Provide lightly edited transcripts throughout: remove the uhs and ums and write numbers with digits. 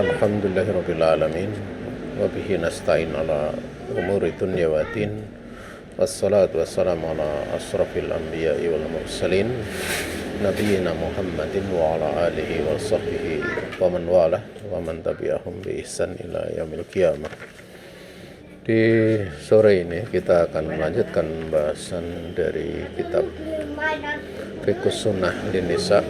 Alhamdulillahirabbil alamin wa bihi nasta'in ala umuri dunya wa din. Wassalatu wassalamu ala asrafil anbiya'i wal mursalin nabiyina Muhammadin wa ala alihi wa sahbihi wa man walah wa man tabi'ahum bi ihsan ila yaumil qiyamah. Di sore ini kita akan melanjutkan pembahasan dari kitab Fiqhus Sunnah Lin-Nisa,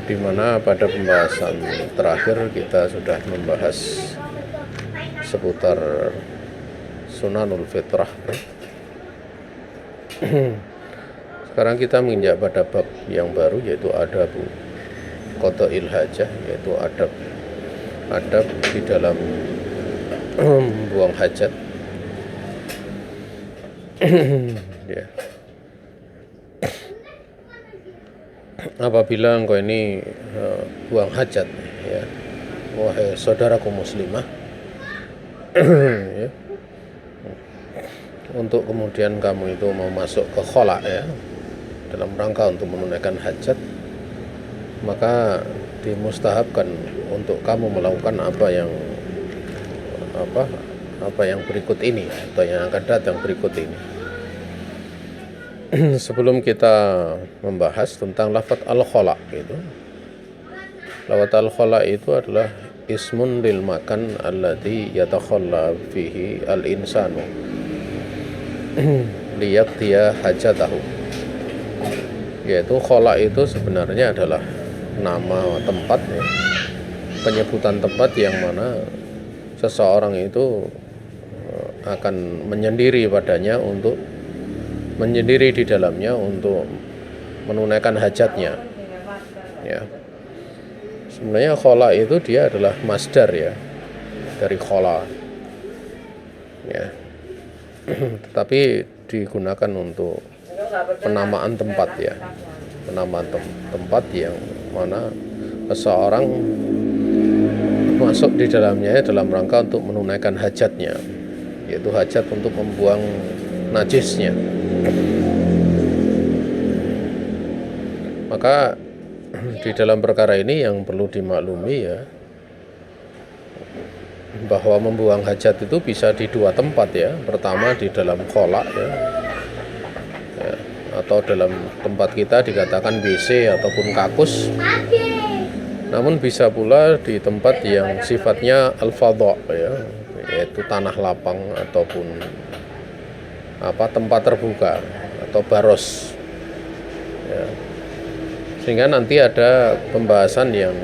di mana pada pembahasan terakhir kita sudah membahas seputar Sunanul Fitrah. Sekarang kita menginjak pada bab yang baru, yaitu adabu qada'il hajah, yaitu adab di dalam buang hajat. Ya. Apabila engkau ini buang hajat, ya, wahai saudaraku muslimah, ya, untuk kemudian kamu itu mau masuk ke khola, ya, dalam rangka untuk menunaikan hajat, maka dimustahabkan untuk kamu melakukan apa yang berikut ini, atau yang akan datang berikut ini. Sebelum kita membahas tentang lafaz al-khola itu, lafaz al-khola itu adalah ismun lil makan alladhi yatakhalla fihi al-insanu liyaqdiya hajatahu. Yaitu khola itu sebenarnya adalah nama tempat, ya, penyebutan tempat yang mana seseorang itu akan menyendiri padanya, untuk menyendiri di dalamnya untuk menunaikan hajatnya, ya. Sebenarnya khola itu dia adalah masdar, ya, dari khola, ya. Tetapi digunakan untuk penamaan tempat, ya, penamaan tempat yang mana seseorang masuk di dalamnya dalam rangka untuk menunaikan hajatnya, yaitu hajat untuk membuang najisnya. Maka di dalam perkara ini yang perlu dimaklumi, ya, bahwa membuang hajat itu bisa di dua tempat, ya. Pertama di dalam khola, ya, atau dalam tempat kita dikatakan WC ataupun kakus. Namun bisa pula di tempat yang sifatnya al-fadha, ya, yaitu tanah lapang ataupun tempat terbuka atau baros, ya. Sehingga nanti ada pembahasan yang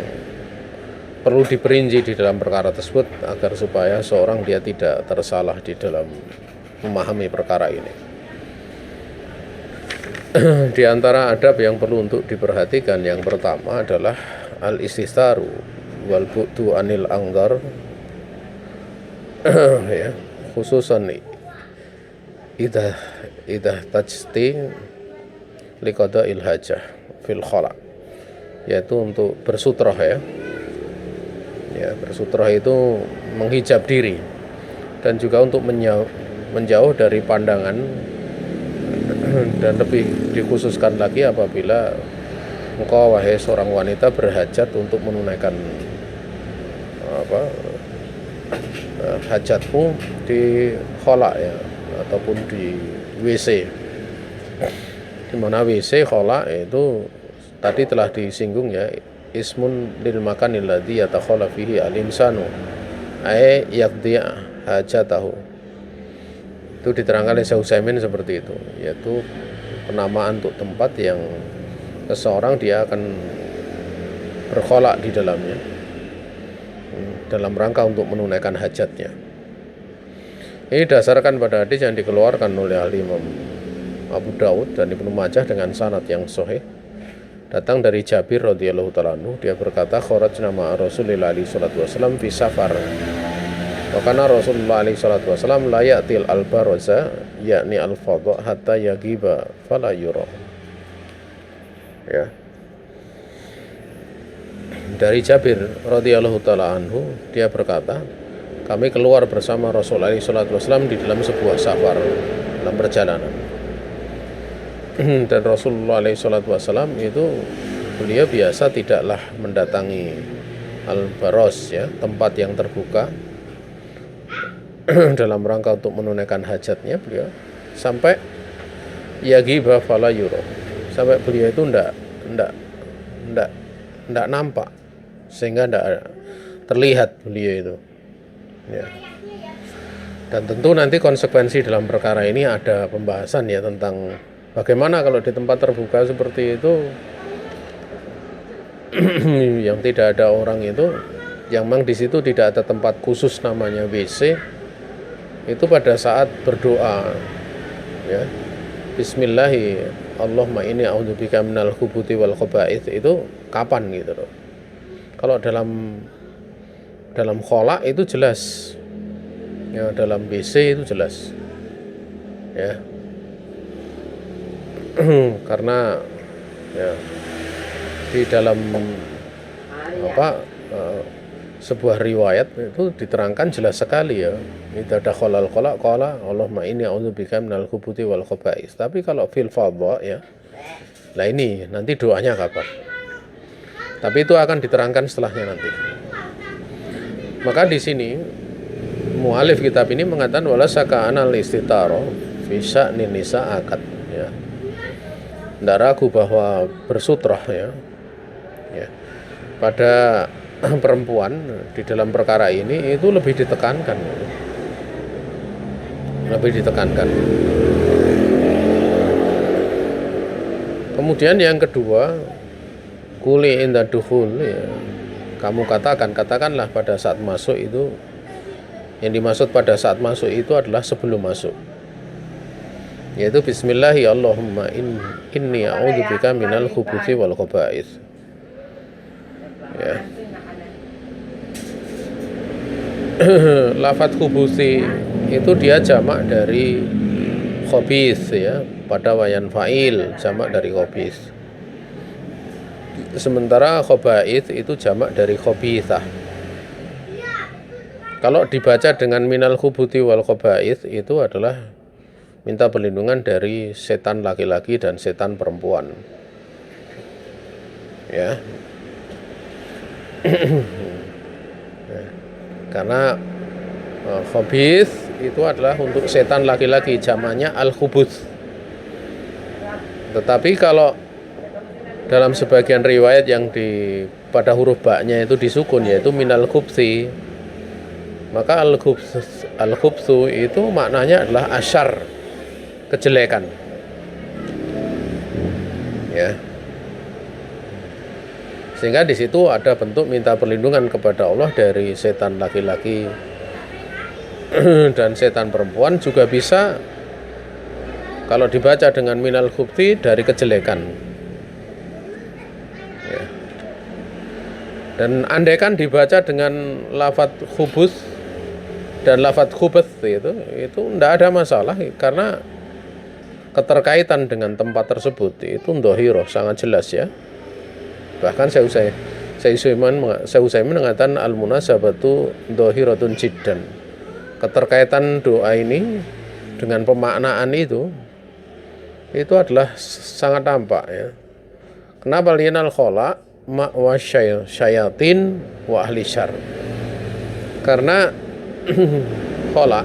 perlu diperinci di dalam perkara tersebut agar supaya seorang dia tidak tersalah di dalam memahami perkara ini. Di antara adab yang perlu untuk diperhatikan, yang pertama adalah al-ististaru wal bu'du anil angdar, ya, khususan idah tajti liqada'il hajah fil khala, yaitu untuk bersutrah, ya, bersutrah itu menghijab diri, dan juga untuk menjauh dari pandangan, dan lebih dikhususkan lagi apabila engkau, wahai seorang wanita, berhajat untuk menunaikan hajatmu di khola, ya, ataupun di WC. Di mana WC khola itu tadi telah disinggung, ya, ismun lil makanil ladzi yatakhala fihi al-insanu ay yaqdi hajatahu. Itu diterangkan oleh Syekh Utsaimin seperti itu, yaitu penamaan untuk tempat yang seseorang dia akan berkholak di dalamnya dalam rangka untuk menunaikan hajatnya. Ini dasarkan pada hadis yang dikeluarkan oleh Imam Abu Dawud dan Ibnu Majah dengan sanad yang sahih, datang dari Jabir radhiyallahu ta'ala anhu. Dia berkata, kharajna ma'a Rasulillah sallallahu alaihi wasallam fi safar. Wa kana Rasulullah sallallahu alaihi wasallam la ya'til al-baraza, yakni al-fadha, hatta yagiba fala yura. Ya. Dari Jabir radhiyallahu ta'ala anhu, dia berkata, kami keluar bersama Rasulullah sallallahu alaihi wasallam di dalam sebuah safar, dalam perjalanan. Dan Rasulullah sallallahu alaihi wasallam itu beliau biasa tidaklah mendatangi al-baros, ya, tempat yang terbuka dalam rangka untuk menunaikan hajatnya beliau, sampai yagiba fala yuro, sampai beliau itu ndak nampak, sehingga ndak terlihat beliau itu, ya. Dan tentu nanti konsekuensi dalam perkara ini ada pembahasan, ya, tentang bagaimana kalau di tempat terbuka seperti itu yang tidak ada orang itu, yang memang di situ tidak ada tempat khusus namanya WC, itu pada saat berdoa, ya, Bismillahi Allahumma inni a'udzubika minal khubuthi wal khaba'ith, itu kapan gitu loh. Kalau dalam khola itu jelas, ya, dalam WC itu jelas, ya. Karena, ya, di dalam sebuah riwayat itu diterangkan jelas sekali, ya, itu ada kholal khola qala Allahumma inni a'udzubika minal khubuthi wal khaba'ith. Tapi kalau fil fadha, ya, lah ini nanti doanya kapan, tapi itu akan diterangkan setelahnya nanti. Maka di sini mu'alif kitab ini mengatakan wala saka anal istitaro fi sya'ni nisa akad, ya. Tidak ragu bahwa bersutrah, ya, pada perempuan di dalam perkara ini itu lebih ditekankan, Kemudian yang kedua, kuli inda dukhul, ya, kamu katakanlah pada saat masuk itu, yang dimaksud pada saat masuk itu adalah sebelum masuk, yaitu Bismillahi Allahumma inni a'udzubika minal khubuthi wal khaba'ith, ya. Lafadz khubuthi itu dia jamak dari khabith, ya, pada wayan fa'il jamak dari khabith, sementara khaba'ith itu jamak dari khabithah. Kalau dibaca dengan minal khubuthi wal khaba'ith itu adalah minta perlindungan dari setan laki-laki dan setan perempuan, ya. Karena khabith itu adalah untuk setan laki-laki, jamannya al-khubuth. Tetapi kalau dalam sebagian riwayat yang pada huruf ba-nya itu disukun, yaitu minal khubthi, maka al-khubthu itu maknanya adalah asyar, kejelekan, ya. Sehingga di situ ada bentuk minta perlindungan kepada Allah dari setan laki-laki dan setan perempuan, juga bisa kalau dibaca dengan minal khubthi dari kejelekan, ya. Dan andaikan dibaca dengan lafadz khubuth dan lafadz khubuth itu tidak ada masalah, karena keterkaitan dengan tempat tersebut itu dhahirah, sangat jelas, ya. Bahkan saya Utsaimin mengatakan al-munasabatu dhahiratun jiddan. Keterkaitan doa ini dengan pemaknaan itu adalah sangat tampak, ya. Kenapa lianal khola ma'wa syayatin wa ahli syar? Karena khola,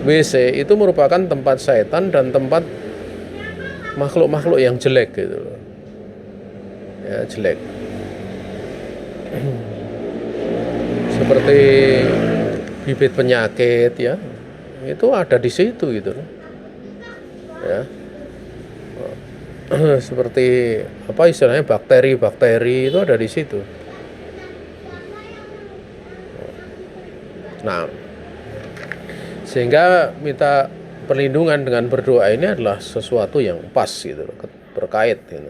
WC itu merupakan tempat syaitan dan tempat makhluk-makhluk yang jelek, gitu loh, ya, jelek. Seperti bibit penyakit, ya, itu ada di situ, gitu loh, ya. Seperti apa istilahnya, bakteri itu ada di situ. Nah, sehingga minta perlindungan dengan berdoa ini adalah sesuatu yang pas, gitu loh, berkait, gitu.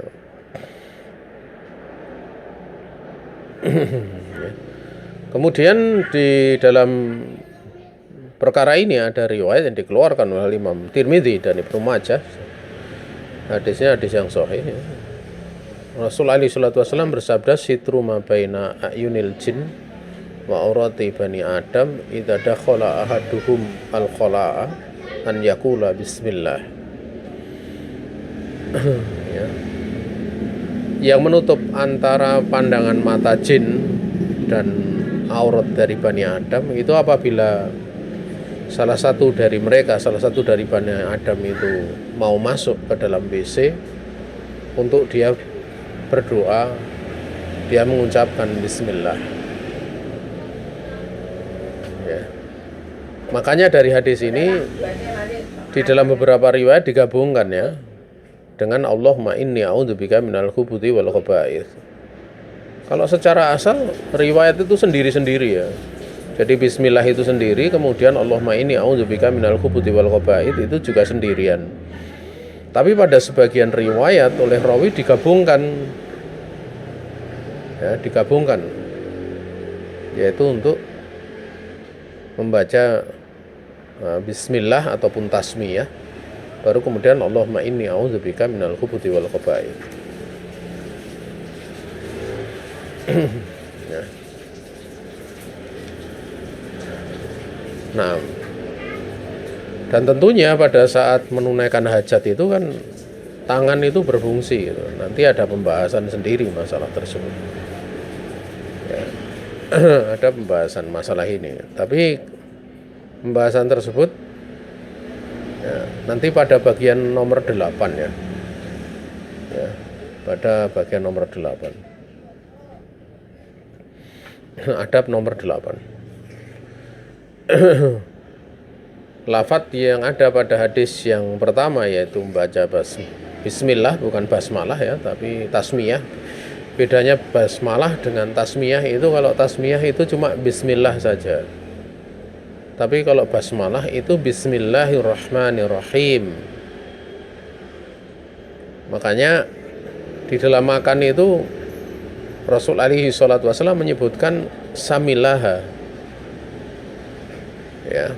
Kemudian di dalam perkara ini ada riwayat yang dikeluarkan oleh Imam Tirmidzi dan Ibnu Majah. Hadisnya hadis yang sahih, ya. Rasulullah SAW bersabda, sitru ma baina ayunil jin wa aurati bani adam idza dakhala ahaduhum al-khala'a an yaqula bismillah. Ya. yang menutup antara pandangan mata jin dan aurat dari Bani Adam itu apabila salah satu dari Bani Adam itu mau masuk ke dalam WC untuk dia berdoa, dia mengucapkan bismillah. Ya. Makanya dari hadis ini di dalam beberapa riwayat digabungkan ya dengan Allahumma inni a'udzubika minal khubuthi wal khaba'ith. Kalau secara asal riwayat itu sendiri-sendiri ya. Jadi bismillah itu sendiri, kemudian Allahumma inni a'udzubika minal khubuthi wal khaba'ith itu juga sendirian. Tapi pada sebagian riwayat oleh rawi digabungkan. Ya, digabungkan. Yaitu untuk membaca bismillah ataupun tasmiyah, baru kemudian Allahumma inni a'udzubika minal khubuthi wal khaba'ith. Ya. Nah, dan tentunya pada saat menunaikan hajat itu kan tangan itu berfungsi gitu. Nanti ada pembahasan sendiri masalah tersebut ya. Ada pembahasan masalah ini, tapi pembahasan tersebut ya, nanti pada bagian nomor 8 ya. Ya, pada bagian nomor 8. Adab nomor 8. Lafadz yang ada pada hadis yang pertama yaitu membaca bismillah, bukan basmalah ya, tapi tasmiyah. Bedanya basmalah dengan tasmiyah itu, kalau tasmiyah itu cuma bismillah saja. Tapi kalau basmalah itu bismillahirrahmanirrahim. Makanya di dalam makan itu Rasul alaihi salatu wasallam menyebutkan samilaha. Ya.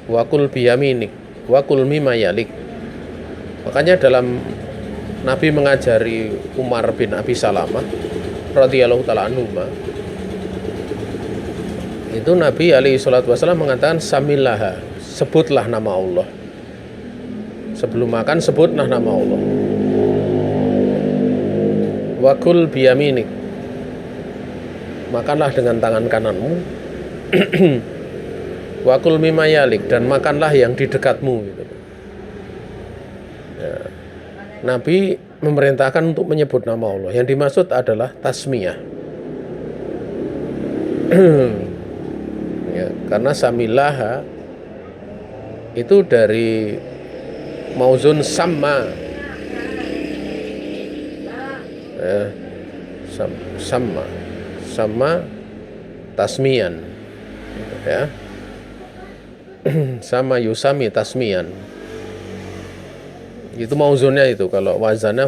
Wakul biyaminik, wakul mimma yalik. Makanya dalam Nabi mengajari Umar bin Abi Salamah radhiyallahu taala anhu, itu Nabi alaihi salatu wasallam mengatakan samilaha, sebutlah nama Allah. Sebelum makan sebutlah nama Allah. Wakul biyaminik, makanlah dengan tangan kananmu. Wakul mimma yalik, dan makanlah yang di dekatmu gitu. Ya. Nabi memerintahkan untuk menyebut nama Allah. Yang dimaksud adalah tasmiyah. Ya, karena samilaha itu dari mauzun sama. Ya, sama tasmiyan. Ya. Sama yusami tasmiyan. Itu mauzunnya itu. Kalau wazana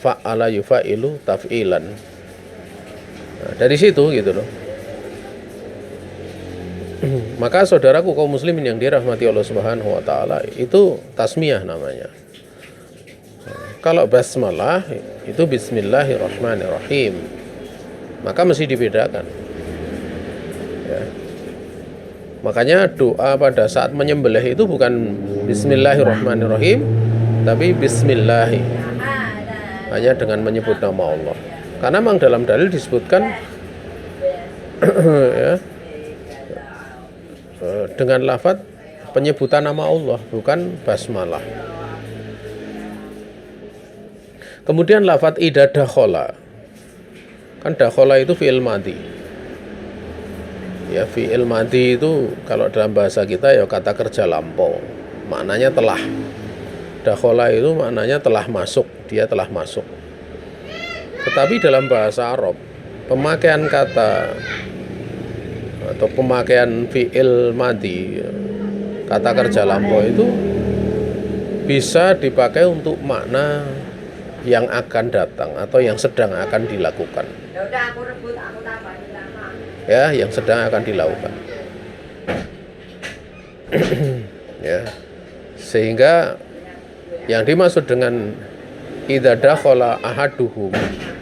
fa'ala yufa'ilu taf'ilan. Nah, dari situ gitu loh. Maka saudaraku kaum muslimin yang dirahmati Allah Subhanahu wa taala, itu tasmiyah namanya. Kalau basmalah itu bismillahirrahmanirrahim. Maka mesti dibedakan. Ya. Makanya doa pada saat menyembelih itu bukan bismillahirrahmanirrahim, tapi bismillahi. Hanya dengan menyebut nama Allah. Karena memang dalam dalil disebutkan ya, dengan lafaz penyebutan nama Allah, bukan basmalah. Kemudian lafaz idza dakhala. Kan dakhala itu fi'il madhi. Ya, fi'il madhi itu kalau dalam bahasa kita ya kata kerja lampau. Maknanya telah. Dakhala itu maknanya telah masuk, dia telah masuk. Tetapi dalam bahasa Arab, pemakaian kata atau pemakaian fi'il madhi, kata kerja lampau itu bisa dipakai untuk makna yang akan datang atau yang sedang akan dilakukan. Ya, yang sedang akan dilakukan. Ya. Sehingga yang dimaksud dengan idza dakhala ahaduhum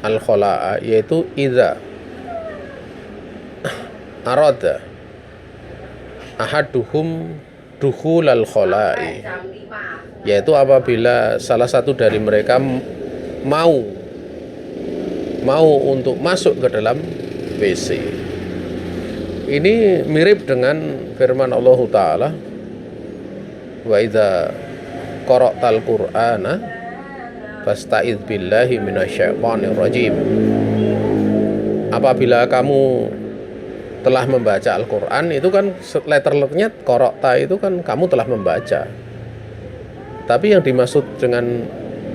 al-khala'a yaitu idza arada ahaduhum dukhulal khala'i, yaitu apabila salah satu dari mereka mau mau untuk masuk ke dalam WC. Ini mirip dengan firman Allah Ta'ala, wa idza qara'tal qur'ana fasta'idz billahi minasyaitonir rajim. Apabila kamu telah membaca Al-Qur'an, itu kan letter-letternya qara'ta itu kan kamu telah membaca. Tapi yang dimaksud dengan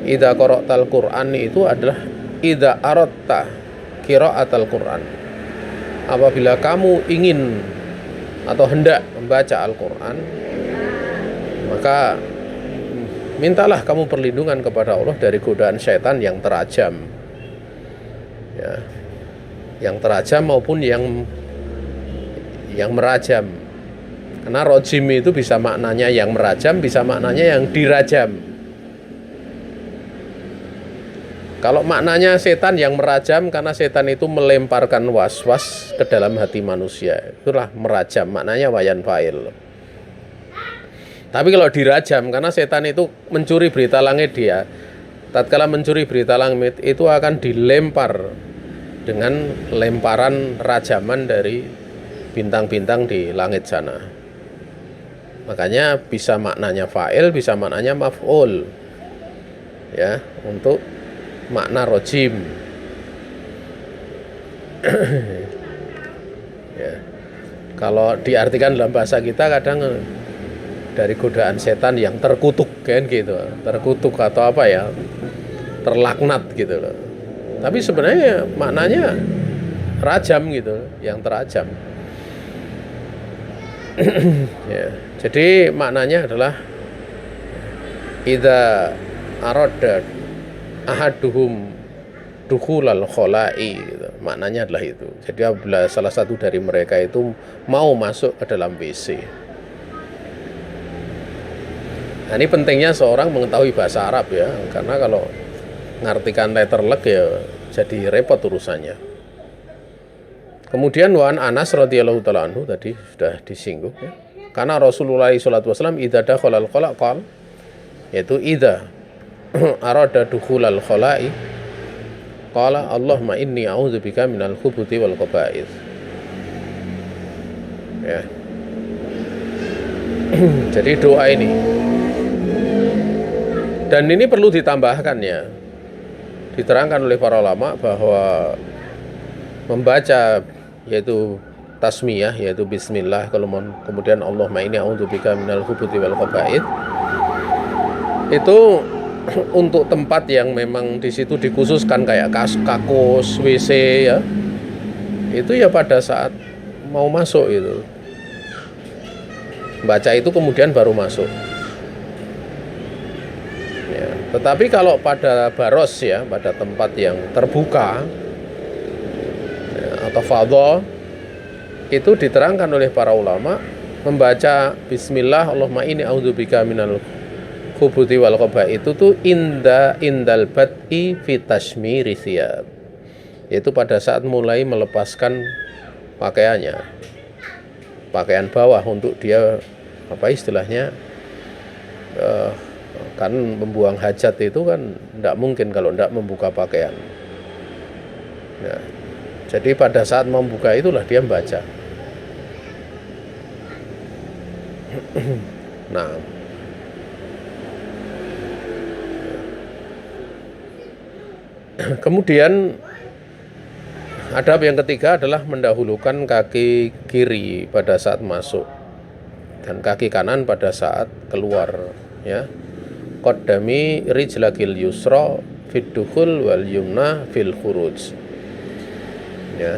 idza qara'tal qur'an itu adalah idza aratta qira'atal Qur'an. Apabila kamu ingin atau hendak membaca Al-Qur'an, maka mintalah kamu perlindungan kepada Allah dari godaan syaitan yang terajam. Ya. Yang terajam maupun yang merajam. Karena rojim itu bisa maknanya yang merajam, bisa maknanya yang dirajam. Kalau maknanya setan yang merajam, karena setan itu melemparkan was-was ke dalam hati manusia, itulah merajam, maknanya wayan fa'il. Tapi kalau dirajam, karena setan itu mencuri berita langit dia, tatkala mencuri berita langit itu akan dilempar dengan lemparan rajaman dari bintang-bintang di langit sana. Makanya bisa maknanya fa'il, bisa maknanya maf'ul. Ya, untuk makna rojim. Ya. Kalau diartikan dalam bahasa kita kadang dari godaan setan yang terkutuk kan gitu. Terkutuk atau apa ya? Terlaknat gitu loh. Tapi sebenarnya maknanya rajam gitu, yang terajam. Ya. Jadi maknanya adalah idza arada ahaduhum dukhulal khola'i gitu. Maknanya adalah itu. Jadi apabila salah satu dari mereka itu mau masuk ke dalam WC. Nah, ini pentingnya seorang mengetahui bahasa Arab ya, karena kalau ngartikan letterlek ya jadi repot urusannya. Kemudian wan Anas radhiyallahu taala anhu tadi sudah disinggung ya. Karena Rasulullah sallallahu alaihi wasallam idza dakhalal khala' qala, yaitu idza arada dukhulal khala'i qala Allahumma inni a'udzubika minal khubuthi wal khaba'ith. Ya. Jadi doa ini, dan ini perlu ditambahkan ya, diterangkan oleh para ulama bahwa membaca yaitu tasmiyah, yaitu bismillah, kemudian Allahumma inni a'udzubika minal khubuthi wal khaba'ith, itu untuk tempat yang memang di situ dikhususkan kayak kakus, WC ya, itu ya pada saat mau masuk itu baca itu kemudian baru masuk ya. Tetapi kalau pada baros ya, pada tempat yang terbuka ya, atau fadha, itu diterangkan oleh para ulama membaca bismillah Allahumma inni a'udzubika minal khubuthi wal khaba'ith itu tuh indal bad'i fi tashmiri thiyab, yaitu pada saat mulai melepaskan pakaiannya, pakaian bawah, untuk dia apa istilahnya kan membuang hajat itu kan tidak mungkin kalau tidak membuka pakaian ya. Jadi pada saat membuka itulah dia membaca. Nah, kemudian adab yang ketiga adalah mendahulukan kaki kiri pada saat masuk dan kaki kanan pada saat keluar ya. Qaddami rijlakil yusra fid dukhul wal yumna fil khuruj. Ya.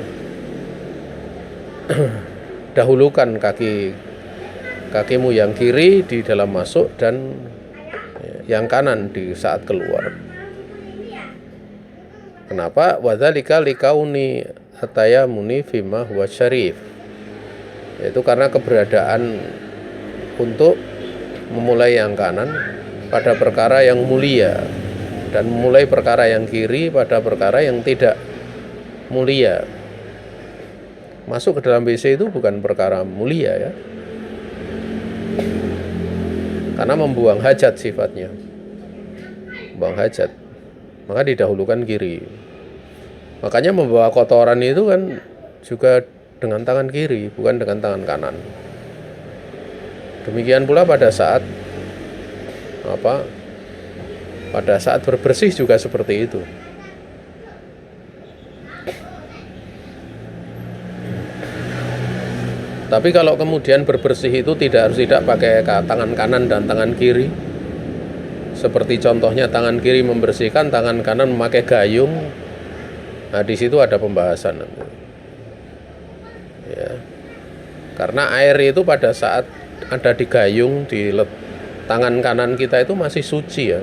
Dahulukan kakimu yang kiri di dalam masuk dan yang kanan di saat keluar. Kenapa? Wadzalika likauni atayamuni fima huwa syarif. Yaitu karena keberadaan untuk memulai yang kanan pada perkara yang mulia dan memulai perkara yang kiri pada perkara yang tidak mulia. Masuk ke dalam WC itu bukan perkara mulia ya. Karena membuang hajat sifatnya. Membuang hajat. Maka didahulukan kiri. Makanya membawa kotoran itu kan juga dengan tangan kiri, bukan dengan tangan kanan. Demikian pula pada saat berbersih juga seperti itu. Tapi kalau kemudian berbersih itu tidak pakai tangan kanan dan tangan kiri. Seperti contohnya tangan kiri membersihkan, tangan kanan memakai gayung. Nah, di situ ada pembahasan nanti. Ya. Karena air itu pada saat ada di gayung di tangan kanan kita itu masih suci ya.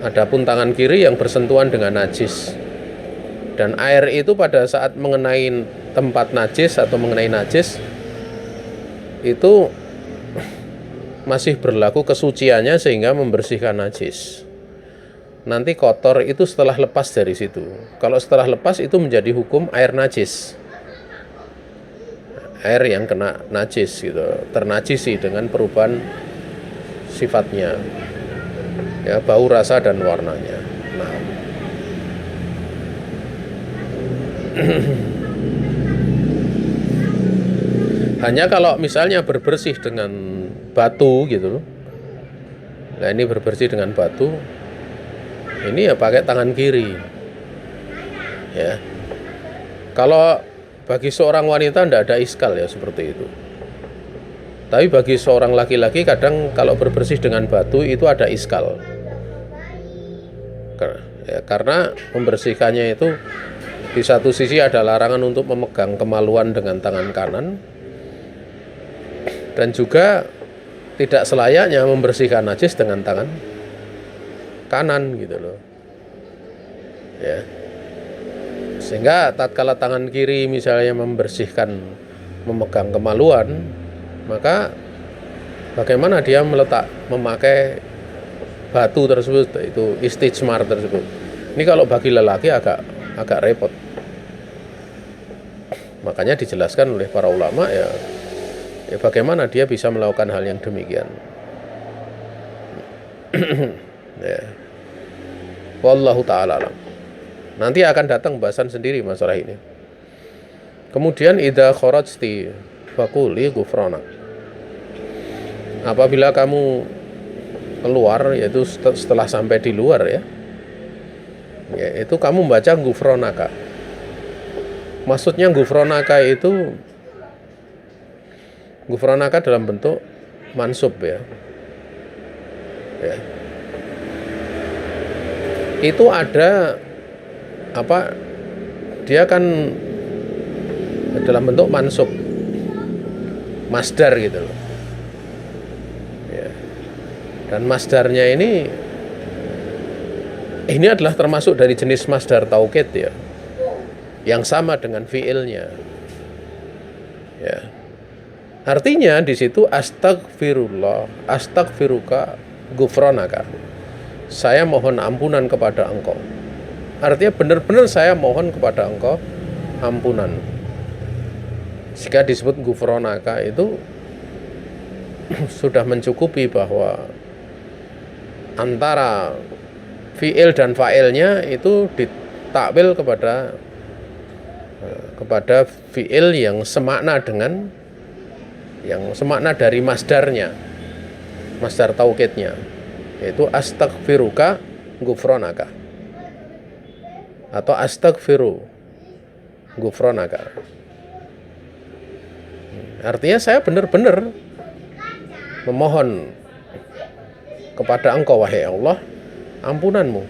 Adapun tangan kiri yang bersentuhan dengan najis. Dan air itu pada saat mengenai tempat najis atau mengenai najis itu masih berlaku kesuciannya sehingga membersihkan najis. Nanti kotor itu setelah lepas dari situ. Kalau setelah lepas itu menjadi hukum air najis. Air yang kena najis gitu, ternajisi dengan perubahan sifatnya. Ya, bau, rasa dan warnanya. Nah. Hanya kalau misalnya berbersih dengan batu gitu loh. Nah, ini berbersih dengan batu. Ini ya pakai tangan kiri. Ya. Kalau bagi seorang wanita tidak ada iskal ya seperti itu. Tapi bagi seorang laki-laki kadang kalau berbersih dengan batu itu ada iskal. Ya, karena membersihkannya itu di satu sisi ada larangan untuk memegang kemaluan dengan tangan kanan. Dan juga tidak selayaknya membersihkan najis dengan tangan kanan gitu loh. Ya. Sehingga tatkala tangan kiri misalnya memegang kemaluan, maka bagaimana dia memakai batu tersebut, itu istijmar tersebut. Ini kalau bagi lelaki agak repot. Makanya dijelaskan oleh para ulama ya bagaimana dia bisa melakukan hal yang demikian. Ya. Wallahu ta'ala alam. Nanti akan datang bahasan sendiri masalah ini. Kemudian idza kharajti faquli ghufranak. Apabila kamu keluar, yaitu setelah sampai di luar ya, itu kamu membaca ghufranaka. Maksudnya ghufranaka itu ghufranaka dalam bentuk mansub ya. Itu ada dia kan dalam bentuk mansub, masdar gitu loh ya. Dan masdarnya ini adalah termasuk dari jenis masdar taukid ya, yang sama dengan fiilnya ya. Artinya di situ astagfirullah, astagfiruka ghufranaka. Saya mohon ampunan kepada engkau. Artinya benar-benar saya mohon kepada engkau ampunan. Jika disebut ghufranaka itu sudah mencukupi bahwa antara fiil dan fa'ilnya itu ditakwil kepada fiil yang semakna dari masdarnya, masdar taukidnya, yaitu astagfiruka ghufranaka atau astagfiru ghufranaka. Artinya saya benar-benar memohon kepada engkau wahai Allah ampunanmu.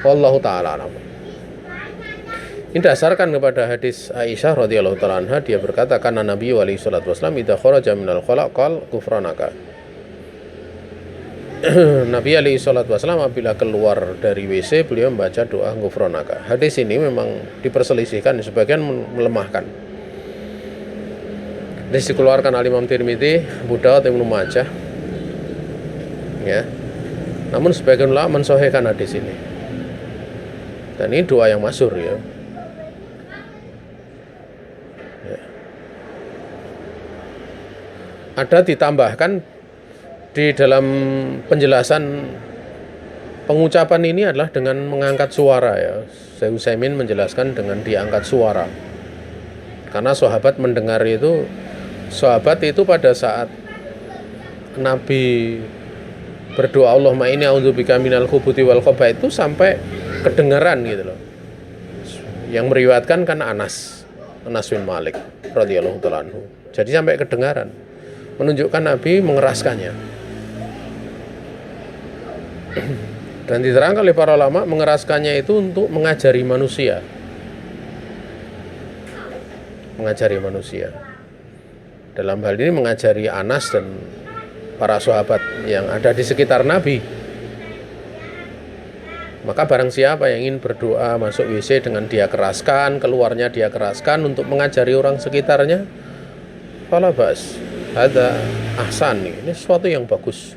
Wallahu ta'ala alam. Ini dasarkan kepada hadis Aisyah radhiyallahu ta'ala anha, dia berkata kana Nabi alaihi salatu wasallam idza kharaja minal khala qala ghufranaka. Nabi alaihi salatu wasallam apabila keluar dari WC beliau membaca doa ghufranaka. Hadis ini memang diperselisihkan, sebagian melemahkan. Hadis dikeluarkan oleh Imam Tirmidzi, Abu Daud, Ibnu Majah. Ya. Namun sebagian ulama mensahihkan hadis ini. Dan ini doa yang masyhur ya. Ada ditambahkan di dalam penjelasan pengucapan ini adalah dengan mengangkat suara ya. Syekh Utsaimin menjelaskan dengan diangkat suara. Karena sahabat mendengar itu, sahabat itu pada saat Nabi berdoa Allahumma inni a'udzubika minal khubuthi wal khaba'ith itu sampai kedengaran gitu loh. Yang meriwayatkan kan Anas bin Malik radhiyallahu ta'ala anhu. Jadi sampai kedengaran, menunjukkan Nabi mengeraskannya. Dan diterangkan oleh para ulama, mengeraskannya itu untuk mengajari manusia. Mengajari manusia. Dalam hal ini mengajari Anas dan para sahabat yang ada di sekitar Nabi. Maka barang siapa yang ingin berdoa masuk WC dengan dia keraskan, keluarnya dia keraskan untuk mengajari orang sekitarnya, fala bas. Ada ahsan, ini sesuatu yang bagus.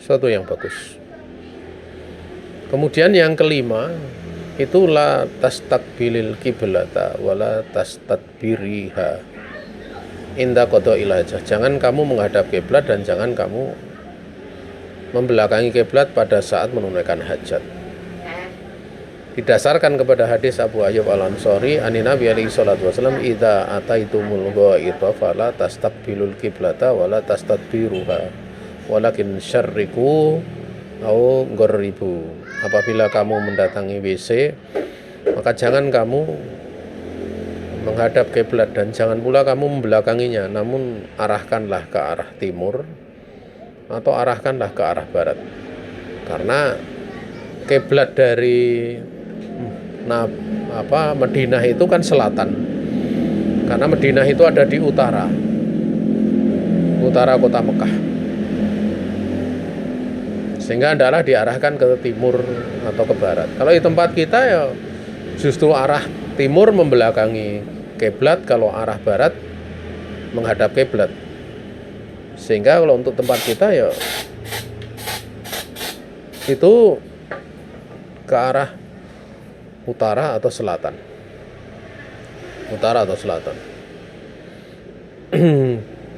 Sesuatu yang bagus. Kemudian yang kelima, itu la tastakbilil kiblata wala tastadbiriha inda qada'il hajah. Jangan kamu menghadap kiblat dan jangan kamu membelakangi kiblat pada saat menunaikan hajat. Didasarkan kepada hadis Abu Ayyub Al-Ansari, ani Nabi alaihi salatu wasallam, idza ataitumul ghaita fala tastaqbilul qiblata wala tastadbiruha walakin syarriku au gharibu. Apabila kamu mendatangi WC, maka jangan kamu menghadap kiblat dan jangan pula kamu membelakanginya, namun arahkanlah ke arah timur atau arahkanlah ke arah barat. Karena kiblat dari Madinah itu kan selatan. Karena Madinah itu ada di utara kota Mekah. Sehingga adalah diarahkan ke timur atau ke barat. Kalau di tempat kita ya justru arah timur membelakangi kiblat, kalau arah barat menghadap kiblat. Sehingga kalau untuk tempat kita ya itu ke arah utara atau selatan. Utara atau selatan.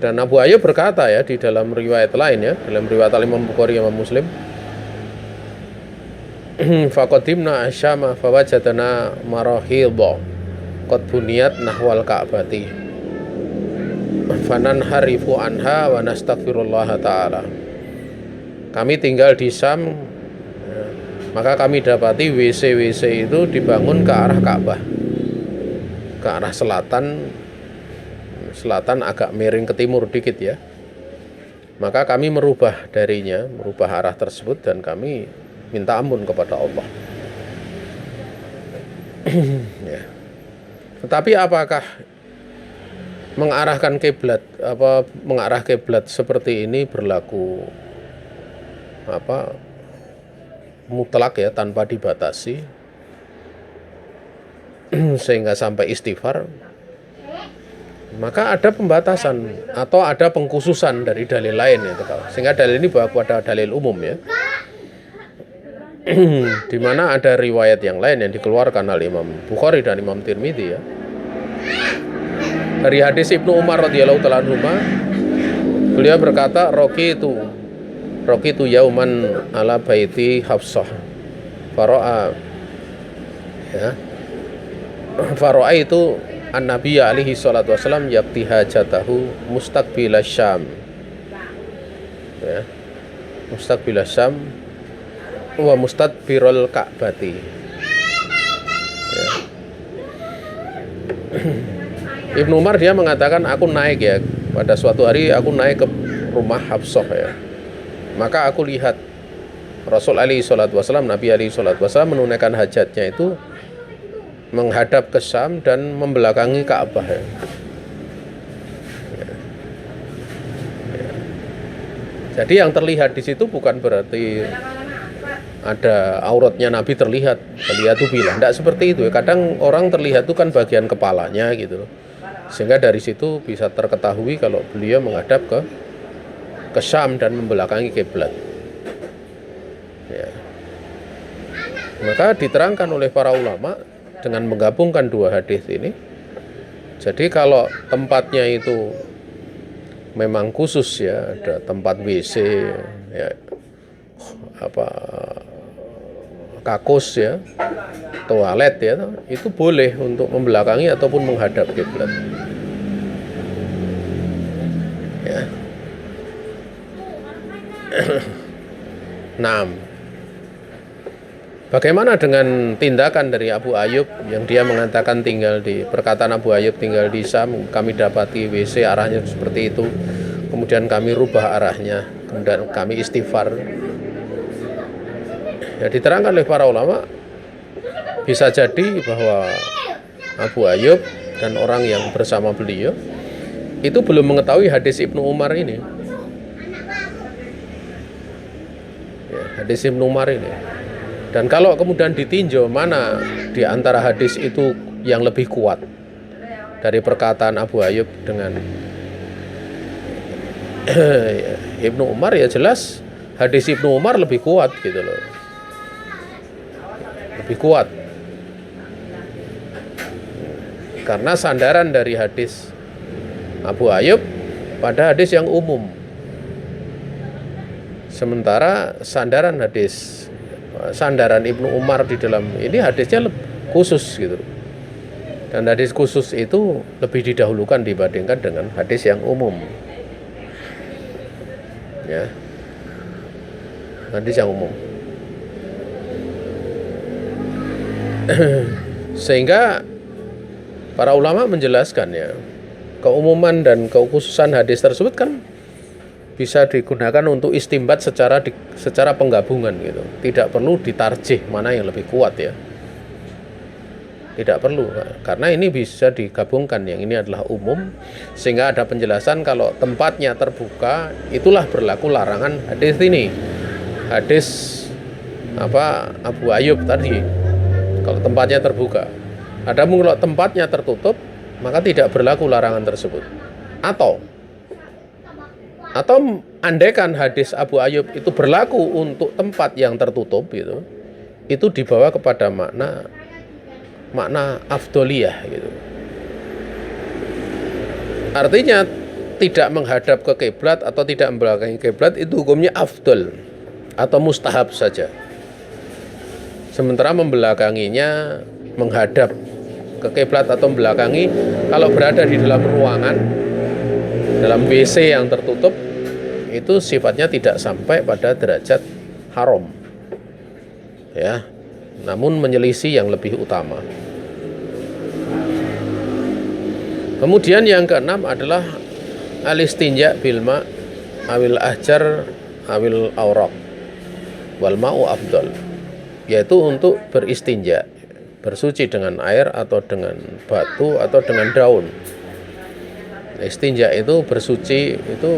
Dan Abu Ayyub berkata ya di dalam riwayat lain ya, dalam riwayat Imam Bukhari Imam Muslim, faqadimna asyama fawajadna marahidha qad buniyat nahwal ka'bati fanan harifu anha wa nastaghfirullah ta'ala. Kami tinggal di Syam, maka kami dapati WC itu dibangun ke arah Ka'bah, ke arah selatan agak miring ke timur dikit ya. Maka kami merubah arah tersebut dan kami minta ampun kepada Allah. Ya. Tetapi apakah mengarah kiblat seperti ini berlaku mutlak ya, tanpa dibatasi sehingga sampai istighfar? Maka ada pembatasan atau ada pengkhususan dari dalil lain ya, sehingga dalil ini bawa pada dalil umum ya. Di mana ada riwayat yang lain yang dikeluarkan oleh Imam Bukhari dan Imam Tirmidzi ya. Dari hadis Ibnu Umar radhiyallahu ta'ala anhuma, beliau berkata, Rokitu yauman ala baiti Hafsah faro'a ya. Faro'a itu An-Nabi alaihi salatu wasallam yakti hajatahu mustaqbil Syam. Ya. Mustaqbil Syam wa mustadbirul Ka'bati. Ya. Ibnu Umar dia mengatakan, aku naik ya, pada suatu hari aku naik ke rumah Hafsah ya. Maka aku lihat Rasul alaihi salatu wasallam, Nabi alaihi salatu wasallam menunaikan hajatnya itu menghadap ke Syam dan membelakangi Ka'bah ya. Jadi yang terlihat di situ bukan berarti ada auratnya Nabi terlihat tuh bilang, tidak seperti itu ya. Kadang orang terlihat itu kan bagian kepalanya gitu, sehingga dari situ bisa terketahui kalau beliau menghadap ke Syam dan membelakangi kiblat ya. Maka diterangkan oleh para ulama dengan menggabungkan dua hadis ini. Jadi kalau tempatnya itu memang khusus ya, ada tempat WC ya, kakus ya, toilet ya, itu boleh untuk membelakangi ataupun menghadap kiblat. Ya. 6. Bagaimana dengan tindakan dari Abu Ayyub yang dia mengatakan perkataan Abu Ayyub tinggal di Syam, kami dapati WC arahnya seperti itu, kemudian kami rubah arahnya, kemudian kami istighfar. Ya, diterangkan oleh para ulama, bisa jadi bahwa Abu Ayyub dan orang yang bersama beliau itu belum mengetahui hadis Ibnu Umar ini. Ya, hadis Ibnu Umar ini. Dan kalau kemudian ditinjau mana di antara hadis itu yang lebih kuat dari perkataan Abu Ayyub dengan Ibnu Umar, ya jelas hadis Ibnu Umar lebih kuat gitu loh. Lebih kuat. Karena sandaran dari hadis Abu Ayyub pada hadis yang umum. Sementara sandaran Ibnu Umar di dalam ini hadisnya khusus gitu. Dan hadis khusus itu lebih didahulukan dibandingkan dengan hadis yang umum. Ya. Hadis yang umum. Sehingga para ulama menjelaskan ya, keumuman dan kekhususan hadis tersebut kan bisa digunakan untuk istimbat secara penggabungan gitu. Tidak perlu ditarjih mana yang lebih kuat ya. Tidak perlu, karena ini bisa digabungkan. Yang ini adalah umum, sehingga ada penjelasan kalau tempatnya terbuka, itulah berlaku larangan hadis ini. Hadis Abu Ayyub tadi, kalau tempatnya terbuka. Adapun kalau tempatnya tertutup, maka tidak berlaku larangan tersebut. Atau andaikan hadis Abu Ayyub itu berlaku untuk tempat yang tertutup gitu, itu dibawa kepada makna afdoliyah gitu. Artinya tidak menghadap ke kiblat atau tidak membelakangi kiblat itu hukumnya afdol atau mustahab saja. Sementara membelakanginya, menghadap ke kiblat atau membelakangi, kalau berada di dalam ruangan, dalam WC yang tertutup, itu sifatnya tidak sampai pada derajat haram. Ya, namun menyelisih yang lebih utama. Kemudian yang keenam adalah al-istinja bilma awil ahjar awil awraq wal ma'u afdal, yaitu untuk beristinja, bersuci dengan air atau dengan batu atau dengan daun. Istinja itu bersuci itu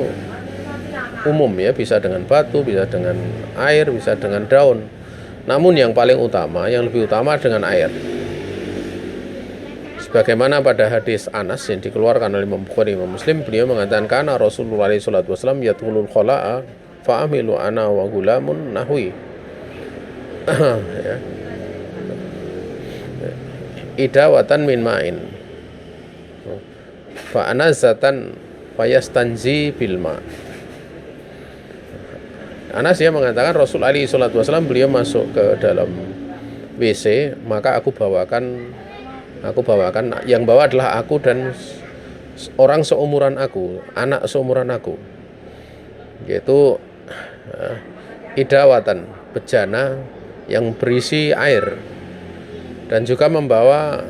umum ya, bisa dengan batu, bisa dengan air, bisa dengan daun. Namun yang paling utama, yang lebih utama dengan air. Sebagaimana pada hadis Anas yang dikeluarkan oleh Imam Bukhari, Imam Muslim, beliau mengatakan kana Rasulullah sallallahu alaihi wasallam yatulul khala'a fa'amilu ana wa gulamun nahwi. Ya. Idawatan min ma'in fa anazatan fayastanzi bil ma'. Anas ya mengatakan Rasul alaihi salatu wasallam beliau masuk ke dalam WC, maka aku bawakan yang bawa adalah aku dan orang seumuran aku, anak seumuran aku, yaitu idawatan, bejana yang berisi air, dan juga membawa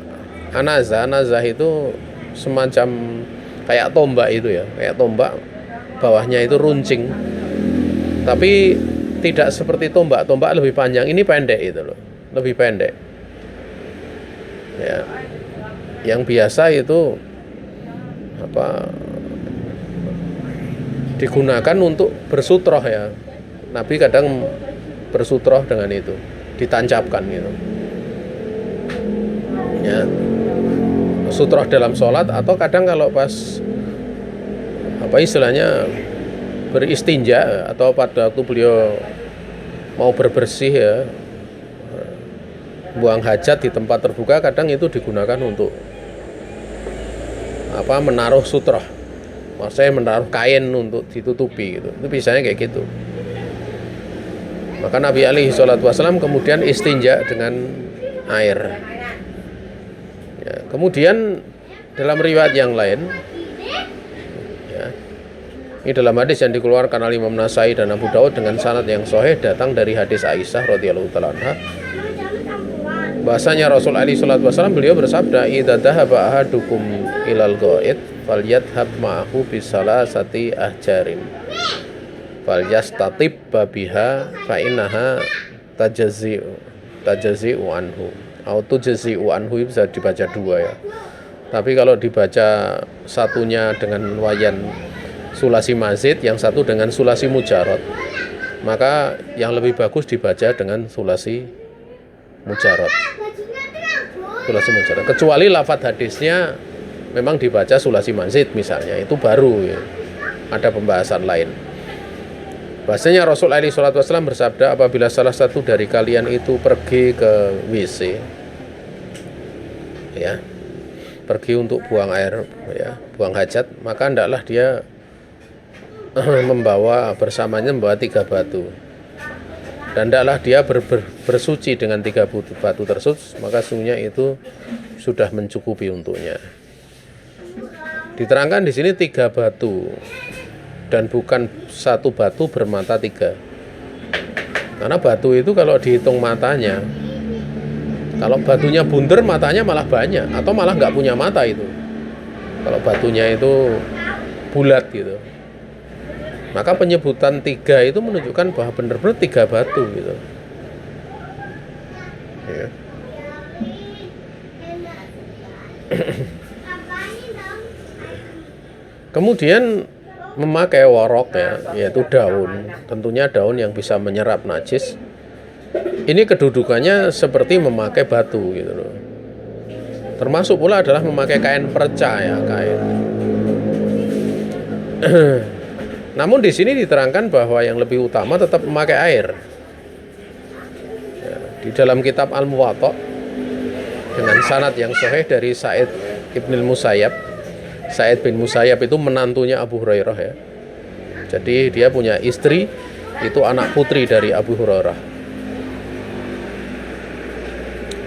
anazah itu semacam kayak tombak itu ya, kayak tombak, bawahnya itu runcing, tapi tidak seperti tombak lebih panjang, ini pendek itu loh, lebih pendek ya. Yang biasa itu digunakan untuk bersutroh ya, Nabi kadang bersutroh dengan itu, ditancapkan gitu ya, sutroh dalam sholat, atau kadang kalau pas istilahnya beristinja atau pada waktu beliau mau berbersih ya, buang hajat di tempat terbuka, kadang itu digunakan untuk menaruh sutroh, maksudnya menaruh kain untuk ditutupi gitu. Itu biasanya kayak gitu. Maka Nabi alaihi salatu wasallam kemudian istinja dengan air. Ya, kemudian dalam riwayat yang lain, ya, ini dalam hadis yang dikeluarkan oleh Imam Nasai dan Abu Daud dengan sanad yang sahih datang dari hadis Aisyah radhiyallahu taala anha, bahasanya Rasul alaihi salatu wasallam beliau bersabda, "Idza dhahaba ahadukum ilal ghaid falyadhhab ma'ahu bisalasati ahjarin falyastatib biha fa innaha tajzi'u anhu." Auto tujzi'u anhu bisa dibaca dua ya. Tapi kalau dibaca satunya dengan wayan sulasi mazid, yang satu dengan sulasi mujarad, maka yang lebih bagus dibaca dengan sulasi mujarad. Sulasi mujarad. Kecuali lafadz hadisnya memang dibaca sulasi mazid misalnya, itu baru ya. Ada pembahasan lain. Bahasanya Rasul alaihi salatu wasallam bersabda, apabila salah satu dari kalian itu pergi ke WC, ya, pergi untuk buang air, ya, buang hajat, maka hendaklah dia bersamanya membawa 3 batu, dan hendaklah dia bersuci dengan 3 batu tersebut, maka sungguhnya itu sudah mencukupi untuknya. Diterangkan di sini 3 batu dan bukan 1 batu bermata 3, karena batu itu kalau dihitung matanya, kalau batunya bunder matanya malah banyak, atau malah nggak punya mata itu kalau batunya itu bulat gitu. Maka penyebutan 3 itu menunjukkan bahwa benar-benar 3 batu gitu ya. Kemudian memakai warok ya, yaitu daun, tentunya daun yang bisa menyerap najis. Ini kedudukannya seperti memakai batu gitu loh. Termasuk pula adalah memakai kain perca ya, kain. Namun di sini diterangkan bahwa yang lebih utama tetap memakai air. Ya, di dalam kitab Al-Muwatta dengan sanad yang sahih dari Sa'id ibn Musayyab. Sa'id bin Musayyab itu menantunya Abu Hurairah ya. Jadi dia punya istri, itu anak putri dari Abu Hurairah.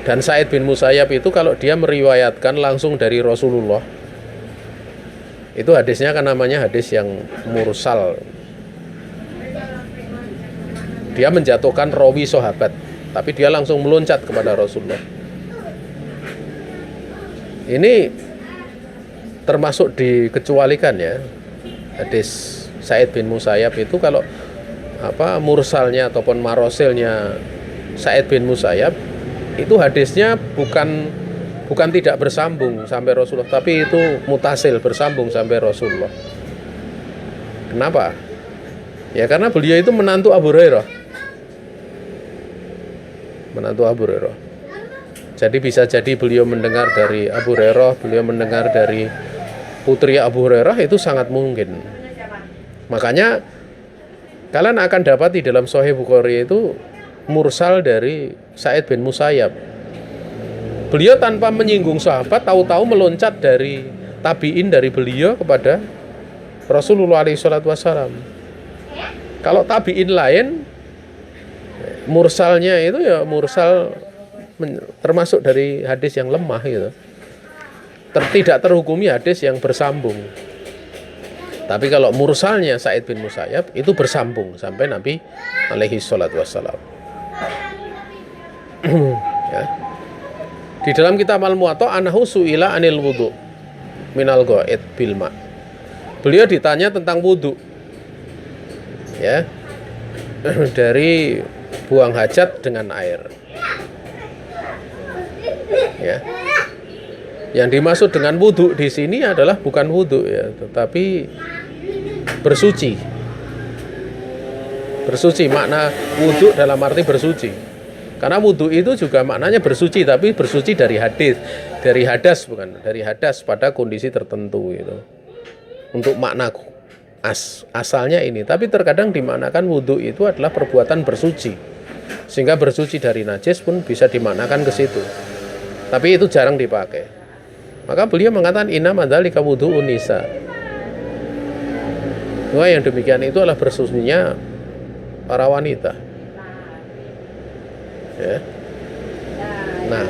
Dan Sa'id bin Musayyab itu kalau dia meriwayatkan langsung dari Rasulullah, itu hadisnya kan namanya hadis yang mursal. Dia menjatuhkan rawi sahabat, tapi dia langsung meloncat kepada Rasulullah. Ini termasuk dikecualikan ya, hadis Sa'id bin Musayyab itu kalau mursalnya ataupun marosilnya Sa'id bin Musayyab itu hadisnya bukan tidak bersambung sampai Rasulullah, tapi itu mutasil, bersambung sampai Rasulullah. Kenapa? Ya karena beliau itu menantu Abu Hurairah. Jadi bisa jadi beliau mendengar dari Abu Hurairah, beliau mendengar dari putri Abu Hurairah, itu sangat mungkin. Makanya kalian akan dapat di dalam Sahih Bukhari itu mursal dari Sa'id bin Musayyab. Beliau tanpa menyinggung sahabat, tahu-tahu meloncat dari tabi'in dari beliau kepada Rasulullah SAW. Kalau tabi'in lain, mursalnya itu ya mursal termasuk dari hadis yang lemah gitu. Tidak terhukumi hadis yang bersambung. Tapi kalau mursalnya Sa'id bin Musayyab itu bersambung sampai Nabi alaihi salatu wassalam. Ya. Di dalam kitab Al-Muwatta, anahu su'ila anil wudu minal ghaid bil ma. Beliau ditanya tentang wudu. Ya. Dari buang hajat dengan air. Ya. Yang dimaksud dengan wudu di sini adalah bukan wudu ya, tetapi bersuci. Bersuci, makna wudu dalam arti bersuci. Karena wudu itu juga maknanya bersuci, tapi bersuci dari hadas bukan, dari hadas pada kondisi tertentu gitu. Untuk makna asalnya ini, tapi terkadang dimaknakan wudu itu adalah perbuatan bersuci. Sehingga bersuci dari najis pun bisa dimaknakan ke situ. Tapi itu jarang dipakai. Maka beliau mengatakan inna madzalika wudu'un nisa. Yang demikian itu adalah bersucinya para wanita. ya. Nah,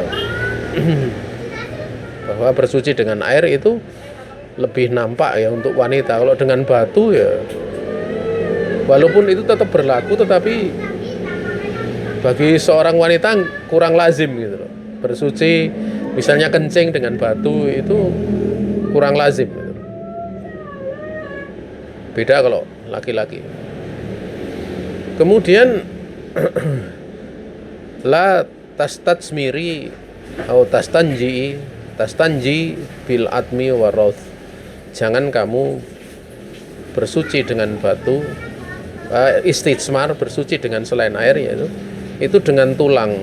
bahwa bersuci dengan air itu lebih nampak ya untuk wanita. Kalau dengan batu ya, walaupun itu tetap berlaku, tetapi bagi seorang wanita kurang lazim gitu loh. Bersuci misalnya kencing dengan batu itu kurang lazim gitu. Beda kalau laki-laki. Kemudian la tastajmiri atau tastanji bil atmi waroth. Jangan kamu bersuci dengan batu, istijmar, bersuci dengan selain air, yaitu itu dengan tulang,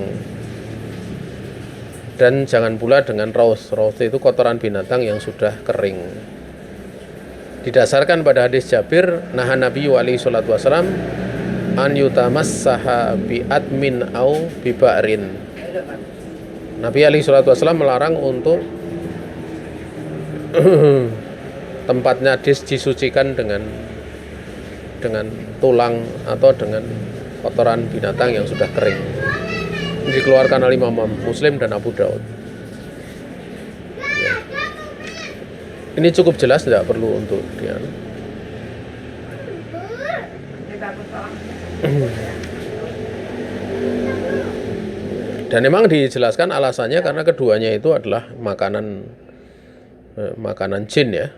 dan jangan pula dengan raus. Raus itu kotoran binatang yang sudah kering. Didasarkan pada hadis Jabir, nahan Nabi alaihi salatu wasalam an yutamassaha bi admin au bi ba'rin. Nabi alaihi salatu wasalam melarang untuk tempat najis disucikan dengan tulang atau dengan kotoran binatang yang sudah kering. Ini dikeluarkan oleh Imam Muslim dan Abu Daud. Ya. Ini cukup jelas, tidak perlu untuk dia. Dan memang dijelaskan alasannya karena keduanya itu adalah makanan jin ya.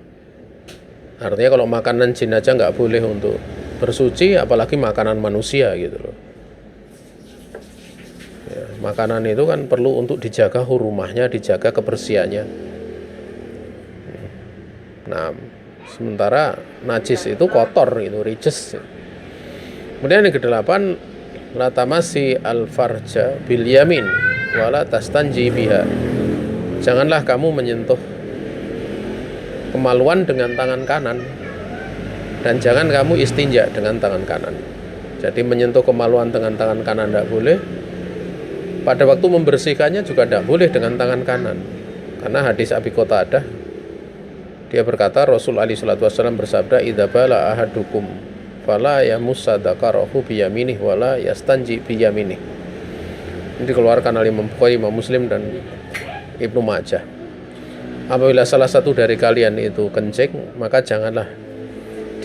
Artinya kalau makanan jin aja nggak boleh untuk bersuci, apalagi makanan manusia gitu loh. Ya, makanan itu kan perlu untuk dijaga hurumahnya, dijaga kebersihannya. Nah, sementara najis itu kotor, itu rijes. Kemudian yang kedelapan, la tamasi al-farja bil yamin wala tastanji biha. Janganlah kamu menyentuh kemaluan dengan tangan kanan, dan jangan kamu istinja dengan tangan kanan. Jadi menyentuh kemaluan dengan tangan kanan tidak boleh. Pada waktu membersihkannya juga tidak boleh dengan tangan kanan, karena hadis Abi Qatadah, dia berkata Rasul alaihi salatu wasallam bersabda, idza bala ahadukum fala yamussa dzakarahu bi yaminih wala yastanji bi yaminih. Ini dikeluarkan oleh Imam Bukhari, Imam Muslim dan Ibnu Majah. Apabila salah satu dari kalian itu kencing, maka janganlah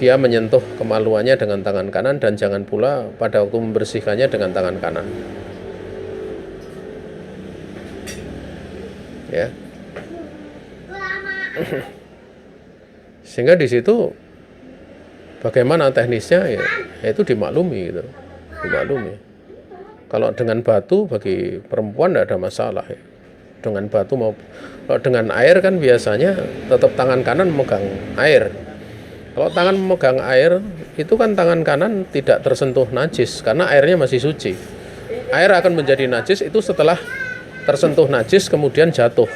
dia menyentuh kemaluannya dengan tangan kanan, dan jangan pula pada waktu membersihkannya dengan tangan kanan. Ya. Sehingga di situ bagaimana teknisnya ya itu dimaklumi gitu. Dimaklumi. Kalau dengan batu bagi perempuan tidak ada masalah ya. Dengan batu mau dengan air kan biasanya tetap tangan kanan memegang air. Kalau tangan memegang air itu kan tangan kanan tidak tersentuh najis karena airnya masih suci. Air akan menjadi najis itu setelah tersentuh najis kemudian jatuh.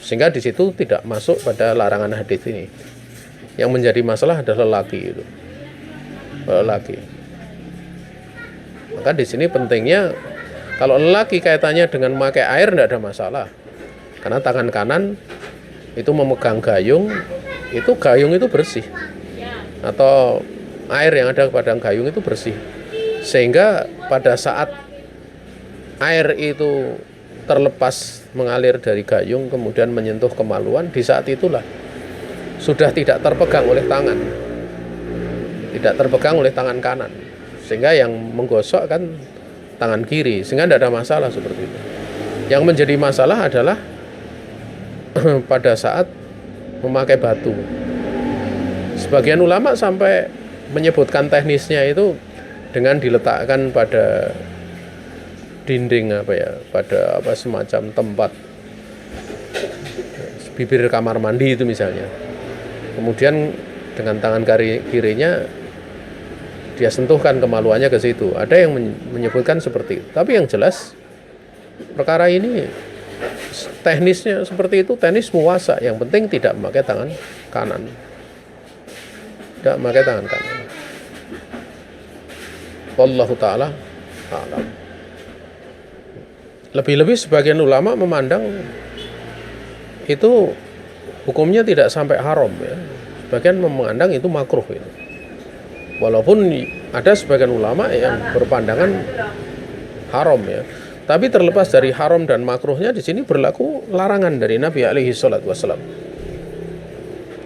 Sehingga di situ tidak masuk pada larangan hadis ini. Yang menjadi masalah adalah lelaki itu. Lelaki. Maka di sini pentingnya kalau lelaki kaitannya dengan memakai air tidak ada masalah. Karena tangan kanan itu memegang gayung, itu gayung itu bersih. Atau air yang ada pada gayung itu bersih. Sehingga pada saat air itu terlepas mengalir dari gayung kemudian menyentuh kemaluan, di saat itulah sudah tidak terpegang oleh tangan. Tidak terpegang oleh tangan kanan. Sehingga yang menggosok kan tangan kiri, sehingga tidak ada masalah seperti itu. Yang menjadi masalah adalah pada saat memakai batu. Sebagian ulama sampai menyebutkan teknisnya itu dengan diletakkan pada dinding pada semacam tempat bibir kamar mandi itu misalnya. Kemudian dengan tangan kirinya dia sentuhkan kemaluannya ke situ. Ada yang menyebutkan seperti itu. Tapi yang jelas perkara ini teknisnya seperti itu, teknis muwasa. Yang penting tidak memakai tangan kanan. Tidak memakai tangan kanan. Wallahu ta'ala a'lam. Lebih-lebih sebagian ulama memandang itu hukumnya tidak sampai haram ya. Sebagian memandang itu makruh itu. Walaupun ada sebagian ulama yang berpandangan haram ya. Tapi terlepas dari haram dan makruhnya, di sini berlaku larangan dari Nabi alaihi salatu wasallam.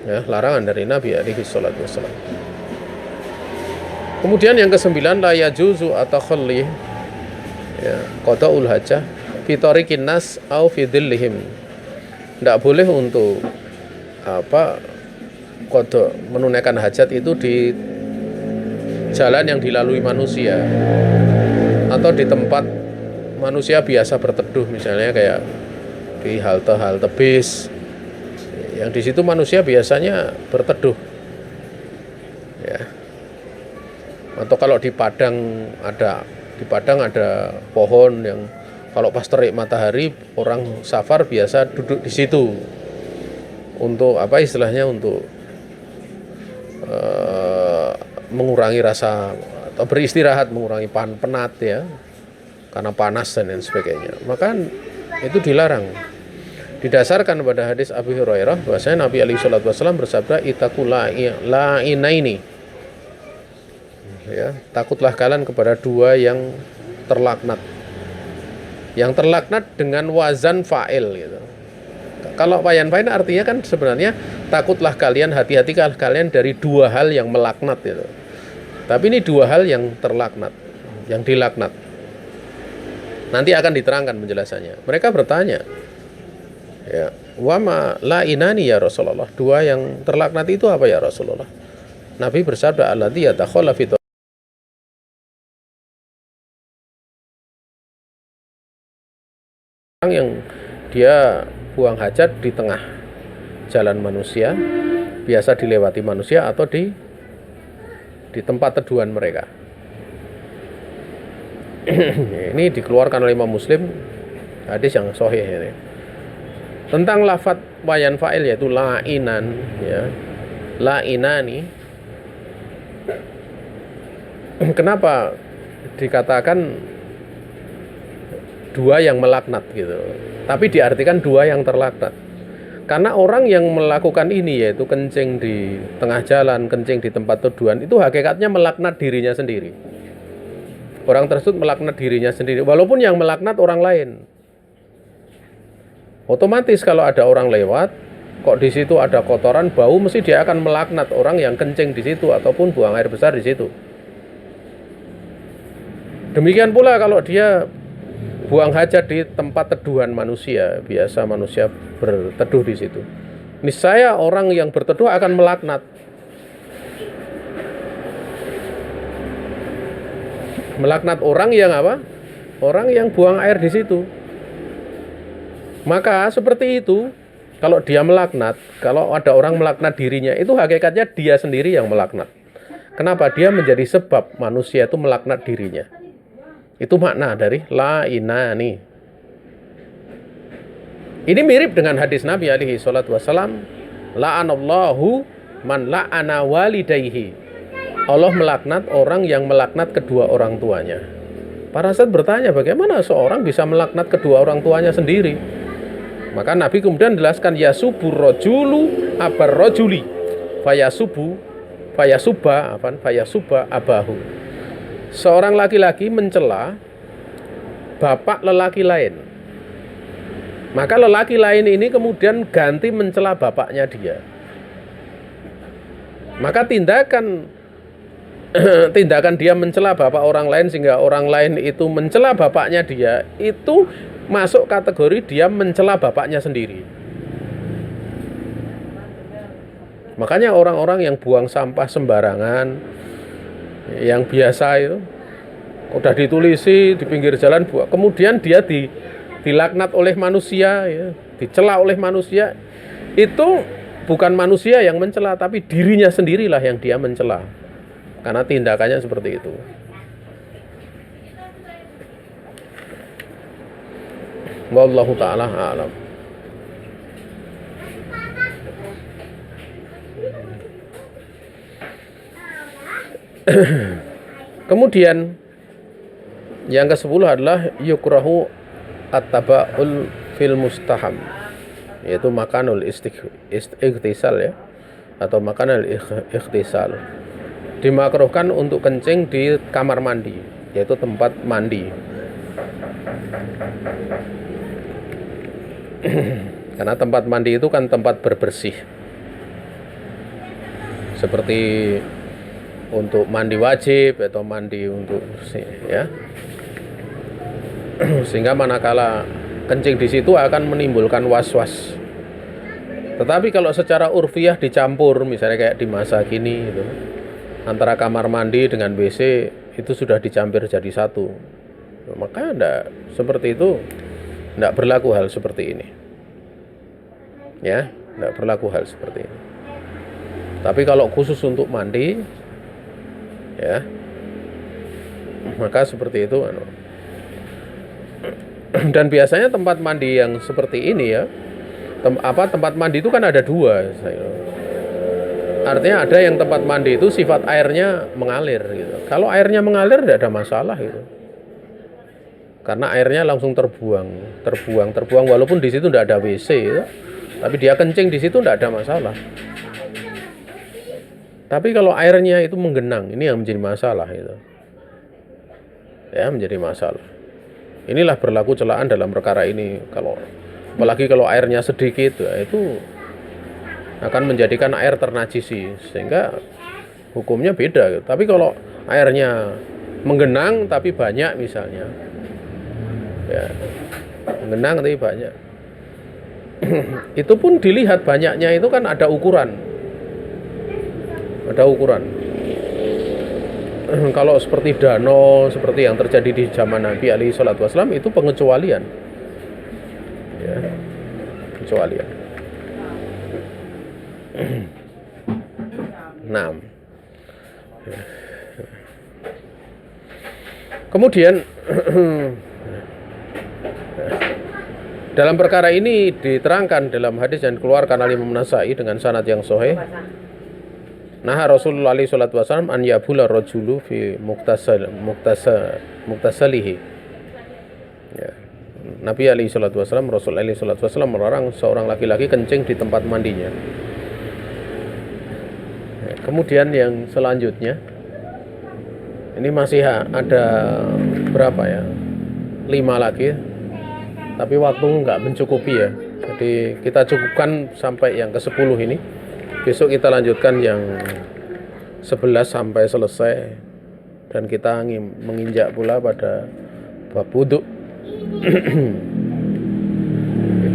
Ya, larangan dari Nabi alaihi salatu wasallam. Kemudian yang ke-9, la yajuzu atakhalli ya qada'ul hajah fi tariqin nas au fi dhillihim. Tidak boleh untuk qada menunaikan hajat itu di jalan yang dilalui manusia atau di tempat manusia biasa berteduh, misalnya kayak di halte-halte bis yang di situ manusia biasanya berteduh ya. Atau kalau di padang ada pohon yang kalau pas terik matahari orang safar biasa duduk di situ untuk istilahnya untuk mengurangi rasa atau beristirahat, mengurangi penat ya, karena panas dan lain sebagainya. Maka itu dilarang. Didasarkan pada hadis Abu Hurairah bahwasanya Nabi alaihi salatu wasallam bersabda, "Ittaqul la'inaini." Ya, takutlah kalian kepada dua yang terlaknat. Yang terlaknat dengan wazan fa'il gitu. Kalau wayan fa'il artinya kan sebenarnya takutlah kalian, hati-hatikah kalian dari dua hal yang melaknat gitu. Tapi ini dua hal yang terlaknat, yang dilaknat. Nanti akan diterangkan penjelasannya. Mereka bertanya, ya, wa ma la'inani ya Rasulullah. Dua yang terlaknat itu apa ya Rasulullah? Nabi bersabda, alladzi yatakhalla fi orang yang dia buang hajat di tengah jalan manusia, biasa dilewati manusia atau di tempat teduhan mereka. Ini dikeluarkan oleh Imam Muslim, hadis yang sahih ini. Tentang lafadz wayan fa'il yaitu la'inan ya. La'inani. Kenapa dikatakan dua yang melaknat gitu? Tapi diartikan dua yang terlaknat. Karena orang yang melakukan ini yaitu kencing di tengah jalan, kencing di tempat teduhan, itu hakikatnya melaknat dirinya sendiri. Orang tersebut melaknat dirinya sendiri, walaupun yang melaknat orang lain. Otomatis kalau ada orang lewat, kok di situ ada kotoran, bau, mesti dia akan melaknat orang yang kencing di situ ataupun buang air besar di situ. Demikian pula kalau dia buang hajat di tempat teduhan manusia, biasa manusia berteduh di situ. Niscaya orang yang berteduh akan melaknat. Melaknat orang yang apa? Orang yang buang air di situ. Maka seperti itu, kalau dia melaknat, kalau ada orang melaknat dirinya, itu hakikatnya dia sendiri yang melaknat. Kenapa? Dia menjadi sebab manusia itu melaknat dirinya. Itu makna dari la'inani. Ini mirip dengan hadis Nabi alaihi salatu wasallam, la'anallahu man la'ana walidayhi. Allah melaknat orang yang melaknat kedua orang tuanya. Para sahabat bertanya, bagaimana seorang bisa melaknat kedua orang tuanya sendiri? Maka Nabi kemudian jelaskan, yasubur rajulu abar rajuli fayasuba abahu. Seorang laki-laki mencela bapak lelaki lain. Maka lelaki lain ini kemudian ganti mencela bapaknya dia. Maka tindakan dia mencela bapak orang lain sehingga orang lain itu mencela bapaknya dia, itu masuk kategori dia mencela bapaknya sendiri. Makanya orang-orang yang buang sampah sembarangan, yang biasa itu udah ditulisi di pinggir jalan, kemudian dia dilaknat oleh manusia ya, dicela oleh manusia, itu bukan manusia yang mencela, tapi dirinya sendirilah yang dia mencela. Karena tindakannya seperti itu. Wallahu ta'ala a'lam. Kemudian yang ke-10 adalah yukrahu at-taba'ul fil mustaham, yaitu makanul ikhtisal ya, atau makanul ikhtisal. Dimakruhkan untuk kencing di kamar mandi, yaitu tempat mandi. Karena tempat mandi itu kan tempat berbersih. Seperti untuk mandi wajib atau mandi untuk ya. Sehingga manakala kencing di situ akan menimbulkan was-was. Tetapi kalau secara urfiah dicampur, misalnya kayak di masa kini itu, antara kamar mandi dengan WC itu sudah dicampur jadi satu. Maka enggak seperti itu, enggak berlaku hal seperti ini. Ya, enggak berlaku hal seperti ini. Tapi kalau khusus untuk mandi, ya, maka seperti itu. Dan biasanya tempat mandi yang seperti ini ya, tempat mandi itu kan ada dua. Artinya ada yang tempat mandi itu sifat airnya mengalir gitu. Kalau airnya mengalir tidak ada masalah gitu. Karena airnya langsung terbuang walaupun di situ tidak ada WC gitu. Tapi dia kencing di situ tidak ada masalah. Tapi kalau airnya itu menggenang, ini yang menjadi masalah gitu. Ya, menjadi masalah. Inilah berlaku celaan dalam perkara ini. Apalagi kalau airnya sedikit, ya, itu akan menjadikan air ternajisi, sehingga hukumnya beda. Tapi kalau airnya menggenang tapi banyak misalnya, ya, menggenang tapi banyak, itu pun dilihat banyaknya itu kan ada ukuran. Kalau seperti danau, seperti yang terjadi di zaman Nabi alaihi salatu wasallam, itu pengecualian. Ya, pengecualian. Nah, kemudian dalam perkara ini diterangkan dalam hadis yang dikeluarkan oleh Imam Nasa'i dengan sanad yang sahih. Nah, Rasulullah alaihi salatu wasallam an yabula rajulu fi muktasalihi. Ya. Nabi alaihi salatu wasallam, Rasul alaihi salatu wasallam melarang seorang laki-laki kencing di tempat mandinya. Ya, kemudian yang selanjutnya ini masih ada berapa ya? 5 lagi. Tapi waktu nggak mencukupi ya. Jadi kita cukupkan sampai yang ke-10 ini. Besok kita lanjutkan yang 11 sampai selesai. Dan kita menginjak pula pada bab wudu.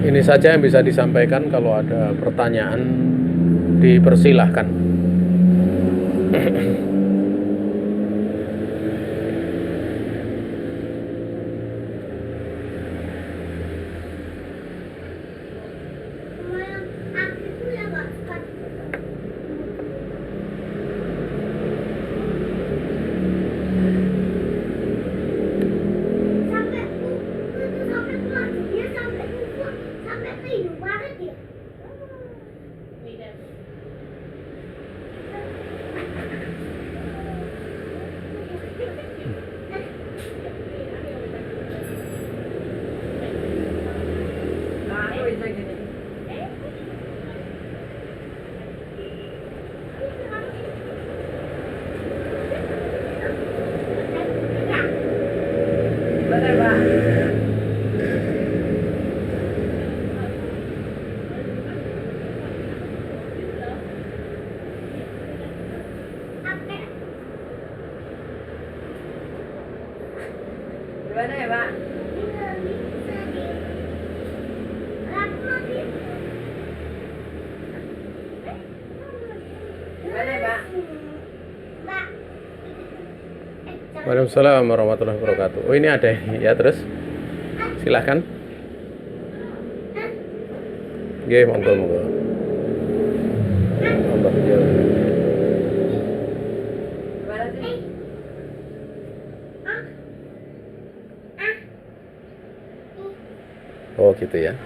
Ini saja yang bisa disampaikan. Kalau ada pertanyaan dipersilahkan. Gimana ya, Pak? Gimana ya, Pak? Waalaikumsalam warahmatullahi wabarakatuh. Oh, ini ada ya, terus silahkan. Oke, monggo. Gimana sih? Oh gitu ya.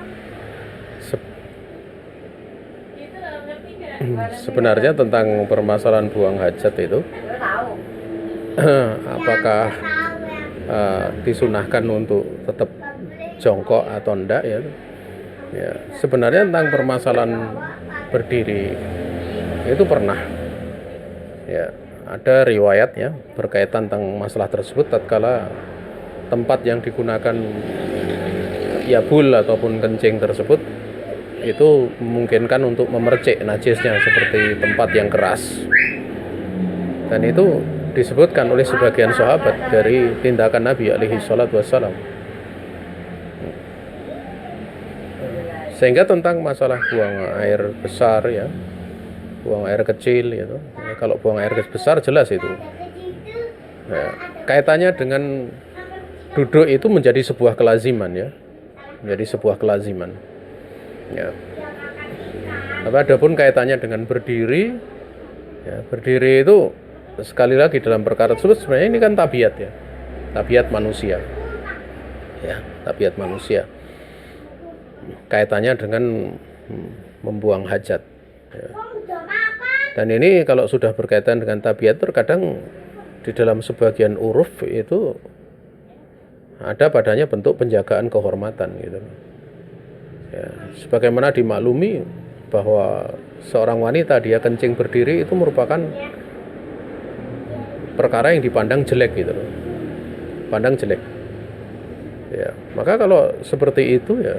Sebenarnya tentang permasalahan buang hajat itu, Udah tahu. apakah disunahkan untuk tetap jongkok atau enggak ya? Ya, sebenarnya tentang permasalahan berdiri itu pernah ya ada riwayat ya berkaitan tentang masalah tersebut tatkala tempat yang digunakan ya bul ataupun kencing tersebut itu memungkinkan untuk memercik najisnya seperti tempat yang keras. Dan itu disebutkan oleh sebagian sahabat dari tindakan Nabi alaihi salatu wassalam. Sehingga tentang masalah buang air besar ya, buang air kecil gitu. Ya, kalau buang air besar jelas itu. Ya, kaitannya dengan duduk itu menjadi sebuah kelaziman ya. Menjadi sebuah kelaziman. Ya. Tapi adapun kaitannya dengan berdiri, ya, berdiri itu sekali lagi dalam perkara tersebut sebenarnya ini kan tabiat ya, tabiat manusia, ya, tabiat manusia. Kaitannya dengan membuang hajat. Ya. Dan ini kalau sudah berkaitan dengan tabiat, terkadang di dalam sebagian uruf itu ada padanya bentuk penjagaan kehormatan gitu. Ya, sebagaimana dimaklumi bahwa seorang wanita dia kencing berdiri itu merupakan perkara yang dipandang jelek gitu loh. Pandang jelek. Ya, maka kalau seperti itu ya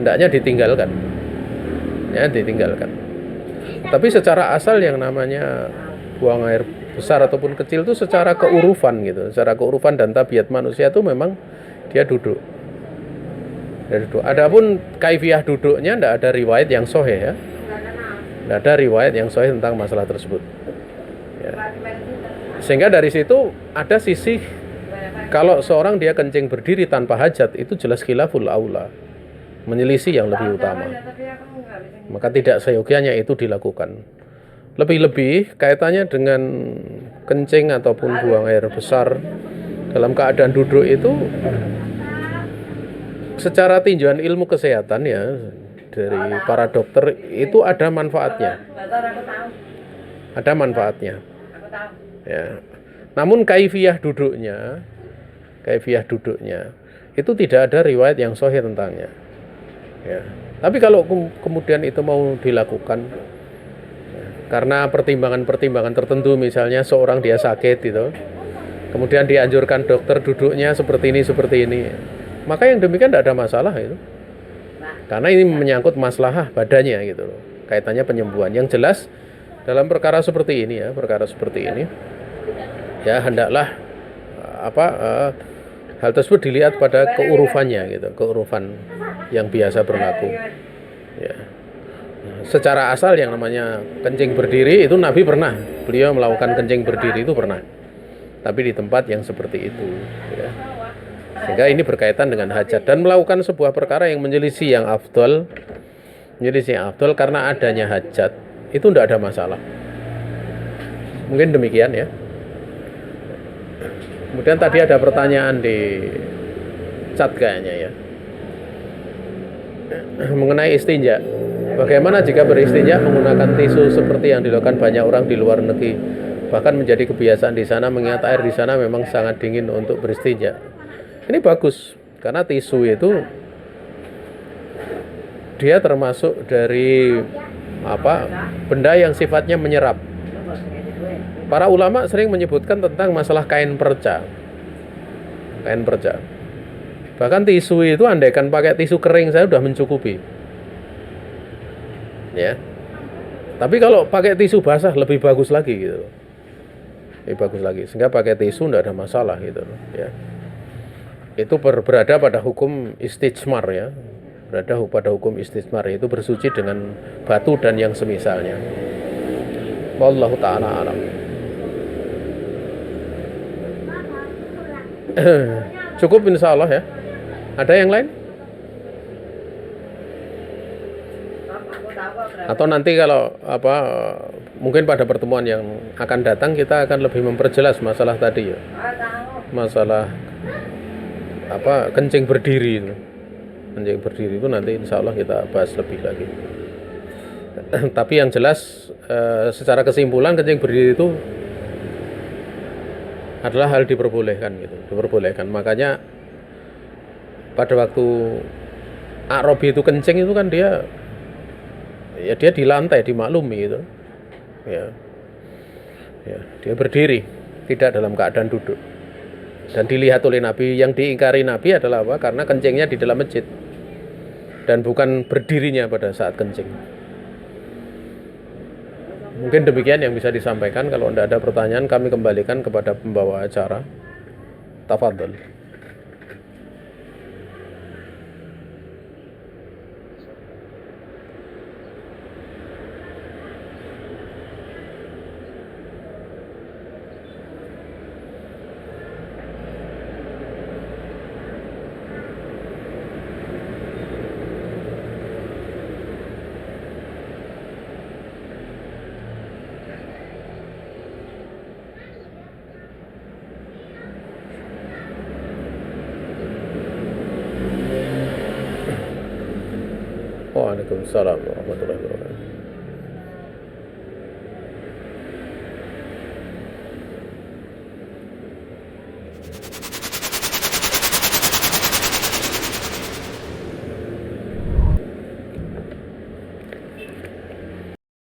hendaknya ditinggalkan. Ya, ditinggalkan. Tapi secara asal yang namanya buang air besar ataupun kecil itu secara keurufan gitu, secara keurufan dan tabiat manusia itu memang dia duduk. Adapun kaifiyah duduknya tidak ada riwayat yang sahih ya. Tidak ada riwayat yang sahih tentang masalah tersebut. Ya. Sehingga dari situ ada sisi kalau seorang dia kencing berdiri tanpa hajat itu jelas khilaful aula, menyelisih yang lebih utama. Maka tidak seyogianya itu dilakukan. Lebih-lebih kaitannya dengan kencing ataupun buang air besar dalam keadaan duduk itu secara tinjauan ilmu kesehatan ya dari para dokter itu ada manfaatnya. Ada manfaatnya. Ya. Namun kaifiyah duduknya itu tidak ada riwayat yang sahih tentangnya. Ya. Tapi kalau kemudian itu mau dilakukan ya, karena pertimbangan-pertimbangan tertentu, misalnya seorang dia sakit gitu, kemudian dianjurkan dokter duduknya seperti ini, maka yang demikian tidak ada masalah itu. Karena ini menyangkut maslahah badannya gitu loh. Kaitannya penyembuhan. Yang jelas dalam perkara seperti ini ya hendaklah hal tersebut dilihat pada keurufannya gitu, keurufan yang biasa berlaku. Ya. Secara asal yang namanya kencing berdiri itu Nabi pernah, beliau melakukan kencing berdiri itu pernah. Tapi di tempat yang seperti itu ya. Sehingga ini berkaitan dengan hajat dan melakukan sebuah perkara yang menyelisih yang afdal karena adanya hajat itu tidak ada masalah. Mungkin demikian ya. Kemudian tadi ada pertanyaan di chat kayaknya ya, mengenai istinja. Bagaimana jika beristinja menggunakan tisu seperti yang dilakukan banyak orang di luar negeri, bahkan menjadi kebiasaan di sana, mengingat air di sana memang sangat dingin untuk beristinja. Ini bagus karena tisu itu dia termasuk dari benda yang sifatnya menyerap. Para ulama sering menyebutkan tentang masalah kain perca. Bahkan tisu itu andaikan pakai tisu kering saya sudah mencukupi. Ya. Tapi kalau pakai tisu basah lebih bagus lagi gitu. Lebih bagus lagi. Sehingga pakai tisu tidak ada masalah gitu ya. Itu berada pada hukum istijmar ya. Berada pada hukum istijmar, itu bersuci dengan batu dan yang semisalnya. Wallahu ta'ala alam. Cukup insya Allah ya. Ada yang lain? Atau nanti kalau mungkin pada pertemuan yang akan datang kita akan lebih memperjelas masalah tadi ya. Masalah kencing berdiri itu. Kencing berdiri itu nanti insya Allah kita bahas lebih lagi. Tapi yang jelas secara kesimpulan kencing berdiri itu adalah hal diperbolehkan gitu, diperbolehkan. Makanya pada waktu Arabi itu kencing itu kan dia di lantai, dimaklumi gitu. Ya, dia berdiri, tidak dalam keadaan duduk. Dan dilihat oleh Nabi, yang diingkari Nabi adalah apa? Karena kencingnya di dalam masjid dan bukan berdirinya pada saat kencing. Mungkin demikian yang bisa disampaikan. Kalau tidak ada pertanyaan, kami kembalikan kepada pembawa acara. Tafadhol. Waalaikumsalam warahmatullahi wabarakatuh.